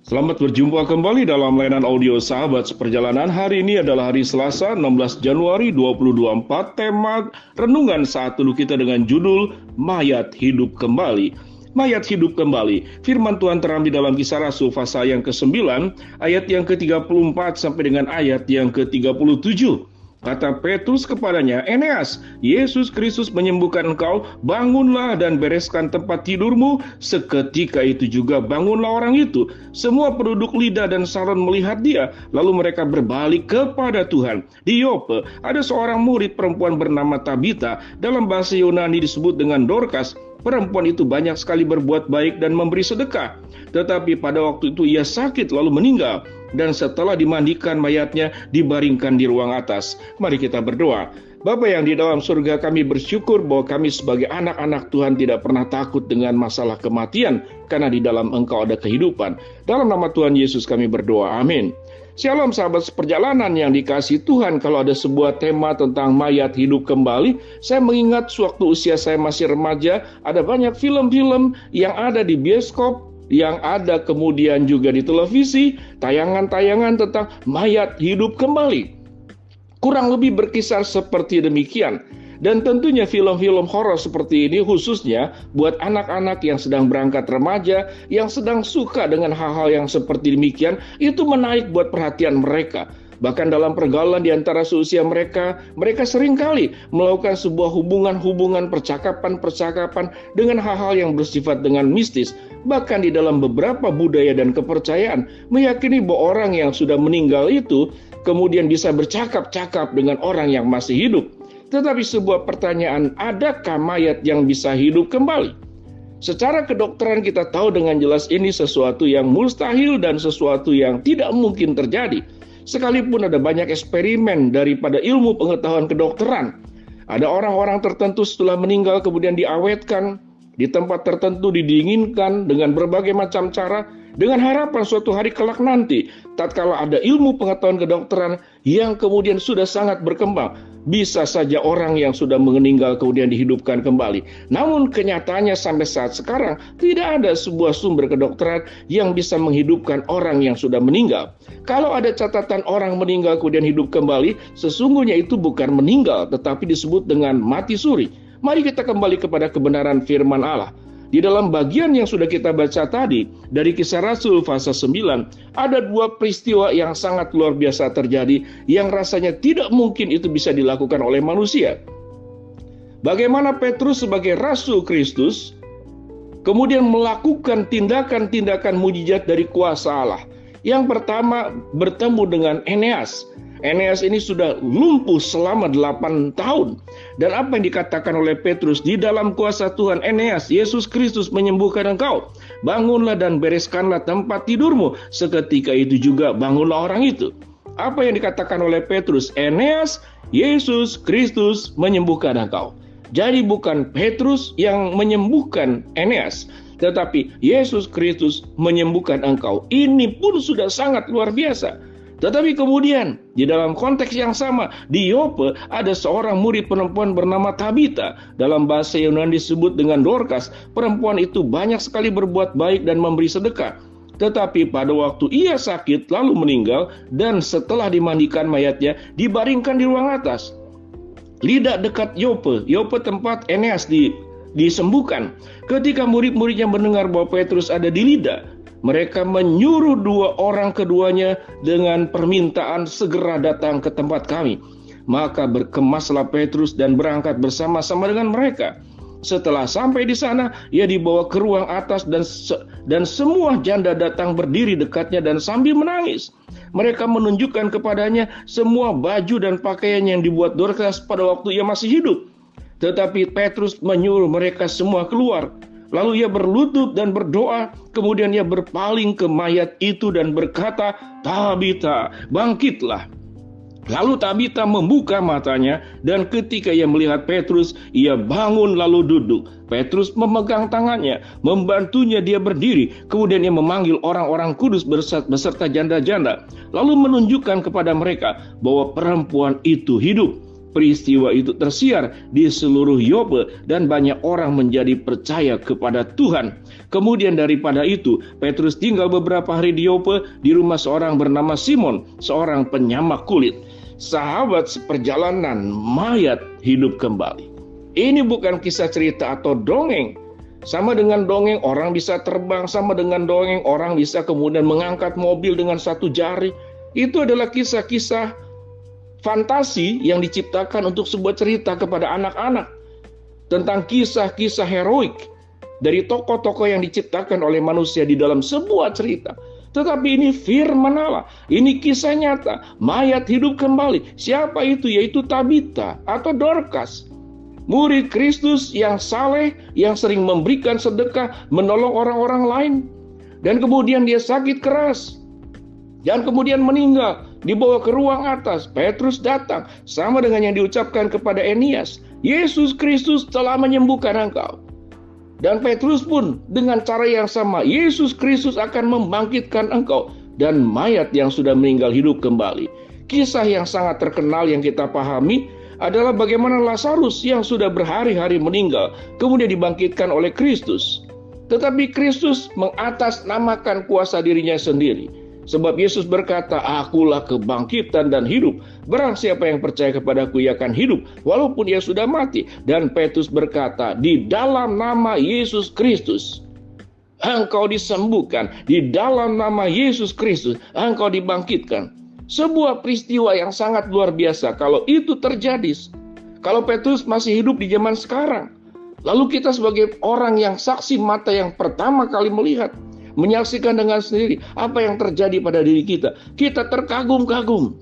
Selamat berjumpa kembali dalam layanan audio Sahabat Seperjalanan. Hari ini adalah hari Selasa, 16 Januari 2024. Tema renungan saat teduh kita dengan judul Mayat Hidup Kembali. Mayat hidup kembali. Firman Tuhan terambil dalam Kisah Rasul pasal yang ke-9, ayat yang ke-34 sampai dengan ayat yang ke-37. Kata Petrus kepadanya, "Eneas, Yesus Kristus menyembuhkan engkau, bangunlah dan bereskan tempat tidurmu." Seketika itu juga bangunlah orang itu. Semua penduduk Lida dan Saron melihat dia, lalu mereka berbalik kepada Tuhan. Di Yope ada seorang murid perempuan bernama Tabita, dalam bahasa Yunani disebut dengan Dorcas. Perempuan itu banyak sekali berbuat baik dan memberi sedekah. Tetapi pada waktu itu ia sakit lalu meninggal. Dan setelah dimandikan mayatnya dibaringkan di ruang atas. Mari kita berdoa. Bapa yang di dalam surga, kami bersyukur bahwa kami sebagai anak-anak Tuhan tidak pernah takut dengan masalah kematian, karena di dalam Engkau ada kehidupan. Dalam nama Tuhan Yesus kami berdoa. Amin. Shalom sahabat seperjalanan yang dikasihi Tuhan. Kalau ada sebuah tema tentang mayat hidup kembali, saya mengingat sewaktu usia saya masih remaja, ada banyak film-film yang ada di bioskop, yang ada kemudian juga di televisi, tayangan-tayangan tentang mayat hidup kembali. Kurang lebih berkisar seperti demikian. Dan tentunya film-film horor seperti ini khususnya buat anak-anak yang sedang berangkat remaja, yang sedang suka dengan hal-hal yang seperti demikian, itu menarik buat perhatian mereka. Bahkan dalam pergaulan di antara seusia mereka seringkali melakukan sebuah hubungan-hubungan, percakapan-percakapan dengan hal-hal yang bersifat dengan mistis. Bahkan di dalam beberapa budaya dan kepercayaan, meyakini bahwa orang yang sudah meninggal itu kemudian bisa bercakap-cakap dengan orang yang masih hidup. Tetapi sebuah pertanyaan, adakah mayat yang bisa hidup kembali? Secara kedokteran kita tahu dengan jelas ini sesuatu yang mustahil dan sesuatu yang tidak mungkin terjadi. Sekalipun ada banyak eksperimen daripada ilmu pengetahuan kedokteran. Ada orang-orang tertentu setelah meninggal kemudian diawetkan, di tempat tertentu didinginkan dengan berbagai macam cara, dengan harapan suatu hari kelak nanti, tatkala ada ilmu pengetahuan kedokteran yang kemudian sudah sangat berkembang, bisa saja orang yang sudah meninggal kemudian dihidupkan kembali. Namun kenyataannya sampai saat sekarang tidak ada sebuah sumber kedokteran yang bisa menghidupkan orang yang sudah meninggal. Kalau ada catatan orang meninggal kemudian hidup kembali, sesungguhnya itu bukan meninggal tetapi disebut dengan mati suri. Mari kita kembali kepada kebenaran firman Allah. Di dalam bagian yang sudah kita baca tadi, dari Kisah Rasul pasal 9, ada dua peristiwa yang sangat luar biasa terjadi, yang rasanya tidak mungkin itu bisa dilakukan oleh manusia. Bagaimana Petrus sebagai Rasul Kristus, kemudian melakukan tindakan-tindakan mujizat dari kuasa Allah. Yang pertama, bertemu dengan Eneas. Eneas ini sudah lumpuh selama 8 tahun. Dan apa yang dikatakan oleh Petrus, di dalam kuasa Tuhan, Eneas, Yesus Kristus menyembuhkan engkau. Bangunlah dan bereskanlah tempat tidurmu. Seketika itu juga bangunlah orang itu. Apa yang dikatakan oleh Petrus? Eneas, Yesus Kristus menyembuhkan engkau. Jadi bukan Petrus yang menyembuhkan Eneas, tetapi Yesus Kristus menyembuhkan engkau. Ini pun sudah sangat luar biasa. Tetapi kemudian di dalam konteks yang sama di Yope ada seorang murid perempuan bernama Tabita, dalam bahasa Yunani disebut dengan Dorcas. Perempuan itu banyak sekali berbuat baik dan memberi sedekah. Tetapi pada waktu ia sakit lalu meninggal, dan setelah dimandikan mayatnya dibaringkan di ruang atas. Lida dekat Yope tempat Eneas disembuhkan. Ketika murid-muridnya mendengar bahwa Petrus ada di Lida, mereka menyuruh dua orang keduanya dengan permintaan segera datang ke tempat kami. Maka berkemaslah Petrus dan berangkat bersama-sama dengan mereka. Setelah sampai di sana, ia dibawa ke ruang atas dan semua janda datang berdiri dekatnya dan sambil menangis. Mereka menunjukkan kepadanya semua baju dan pakaian yang dibuat Dorcas pada waktu ia masih hidup. Tetapi Petrus menyuruh mereka semua keluar. Lalu ia berlutut dan berdoa, kemudian ia berpaling ke mayat itu dan berkata, "Tabita, bangkitlah." Lalu Tabita membuka matanya, dan ketika ia melihat Petrus, ia bangun lalu duduk. Petrus memegang tangannya, membantunya dia berdiri. Kemudian ia memanggil orang-orang kudus beserta janda-janda, lalu menunjukkan kepada mereka bahwa perempuan itu hidup. Peristiwa itu tersiar di seluruh Yope dan banyak orang menjadi percaya kepada Tuhan. Kemudian daripada itu, Petrus tinggal beberapa hari di Yope di rumah seorang bernama Simon, seorang penyamak kulit. Sahabat seperjalanan, mayat hidup kembali. Ini bukan kisah cerita atau dongeng. Sama dengan dongeng orang bisa terbang, sama dengan dongeng orang bisa kemudian mengangkat mobil dengan satu jari. Itu adalah kisah-kisah fantasi yang diciptakan untuk sebuah cerita kepada anak-anak tentang kisah-kisah heroik dari tokoh-tokoh yang diciptakan oleh manusia di dalam sebuah cerita. Tetapi ini firman Allah, ini kisah nyata, mayat hidup kembali. Siapa itu? Yaitu Tabita atau Dorcas, murid Kristus yang saleh, yang sering memberikan sedekah, menolong orang-orang lain. Dan kemudian dia sakit keras dan kemudian meninggal, dibawa ke ruang atas. Petrus datang, sama dengan yang diucapkan kepada Eneas, Yesus Kristus telah menyembuhkan engkau. Dan Petrus pun dengan cara yang sama, Yesus Kristus akan membangkitkan engkau. Dan mayat yang sudah meninggal hidup kembali. Kisah yang sangat terkenal yang kita pahami adalah bagaimana Lazarus yang sudah berhari-hari meninggal kemudian dibangkitkan oleh Kristus. Tetapi Kristus mengatasnamakan kuasa dirinya sendiri. Sebab Yesus berkata, akulah kebangkitan dan hidup. Barang siapa yang percaya kepadaku, ia akan hidup walaupun ia sudah mati. Dan Petrus berkata, di dalam nama Yesus Kristus engkau disembuhkan. Di dalam nama Yesus Kristus engkau dibangkitkan. Sebuah peristiwa yang sangat luar biasa. Kalau itu terjadi, kalau Petrus masih hidup di zaman sekarang, lalu kita sebagai orang yang saksi mata yang pertama kali melihat, menyaksikan dengan sendiri apa yang terjadi pada diri kita, kita terkagum-kagum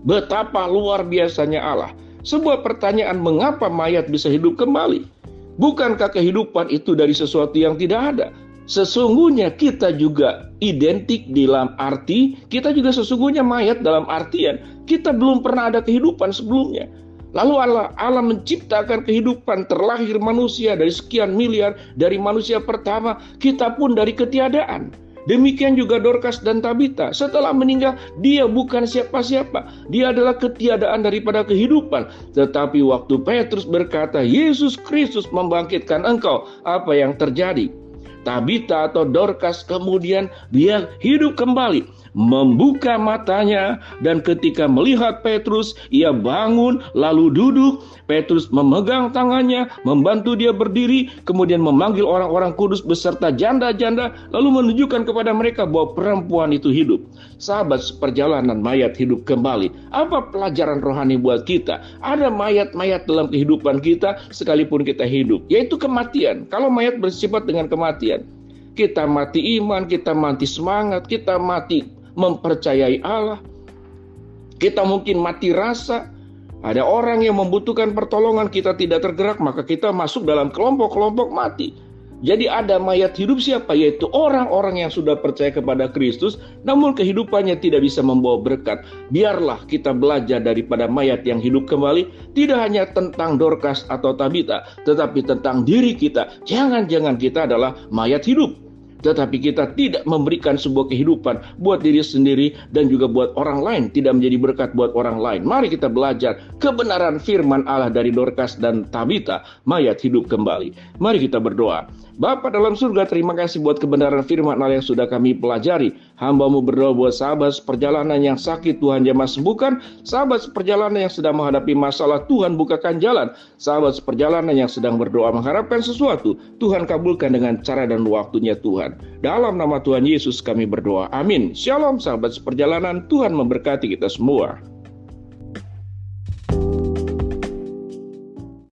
betapa luar biasanya Allah. Sebuah pertanyaan, mengapa mayat bisa hidup kembali? Bukankah kehidupan itu dari sesuatu yang tidak ada? Sesungguhnya kita juga identik dalam arti, kita juga sesungguhnya mayat dalam artian kita belum pernah ada kehidupan sebelumnya. Lalu Allah menciptakan kehidupan, terlahir manusia dari sekian miliar, dari manusia pertama, kita pun dari ketiadaan. Demikian juga Dorcas dan Tabita. Setelah meninggal, dia bukan siapa-siapa. Dia adalah ketiadaan daripada kehidupan. Tetapi waktu Petrus berkata, Yesus Kristus membangkitkan engkau, apa yang terjadi? Tabita atau Dorcas kemudian dia hidup kembali, membuka matanya, dan ketika melihat Petrus, ia bangun lalu duduk. Petrus memegang tangannya, membantu dia berdiri, kemudian memanggil orang-orang kudus beserta janda-janda, lalu menunjukkan kepada mereka bahwa perempuan itu hidup. Sahabat seperjalanan, mayat hidup kembali. Apa pelajaran rohani buat kita? Ada mayat-mayat dalam kehidupan kita sekalipun kita hidup, yaitu kematian. Kalau mayat bersifat dengan kematian, kita mati iman, kita mati semangat, kita mati mempercayai Allah, kita mungkin mati rasa. Ada orang yang membutuhkan pertolongan, kita tidak tergerak, maka kita masuk dalam kelompok-kelompok mati. Jadi ada mayat hidup siapa? Yaitu orang-orang yang sudah percaya kepada Kristus, namun kehidupannya tidak bisa membawa berkat. Biarlah kita belajar daripada mayat yang hidup kembali, tidak hanya tentang Dorcas atau Tabita, tetapi tentang diri kita. Jangan-jangan kita adalah mayat hidup, tetapi kita tidak memberikan sebuah kehidupan buat diri sendiri dan juga buat orang lain, tidak menjadi berkat buat orang lain. Mari kita belajar kebenaran firman Allah dari Dorcas dan Tabita, mayat hidup kembali. Mari kita berdoa. Bapa dalam surga, terima kasih buat kebenaran firman Allah yang sudah kami pelajari. Hamba-Mu berdoa buat sahabat seperjalanan yang sakit, Tuhan jamah sembuhkan. Sahabat seperjalanan yang sedang menghadapi masalah, Tuhan bukakan jalan. Sahabat seperjalanan yang sedang berdoa mengharapkan sesuatu, Tuhan kabulkan dengan cara dan waktunya Tuhan. Dalam nama Tuhan Yesus kami berdoa. Amin. Shalom sahabat seperjalanan, Tuhan memberkati kita semua.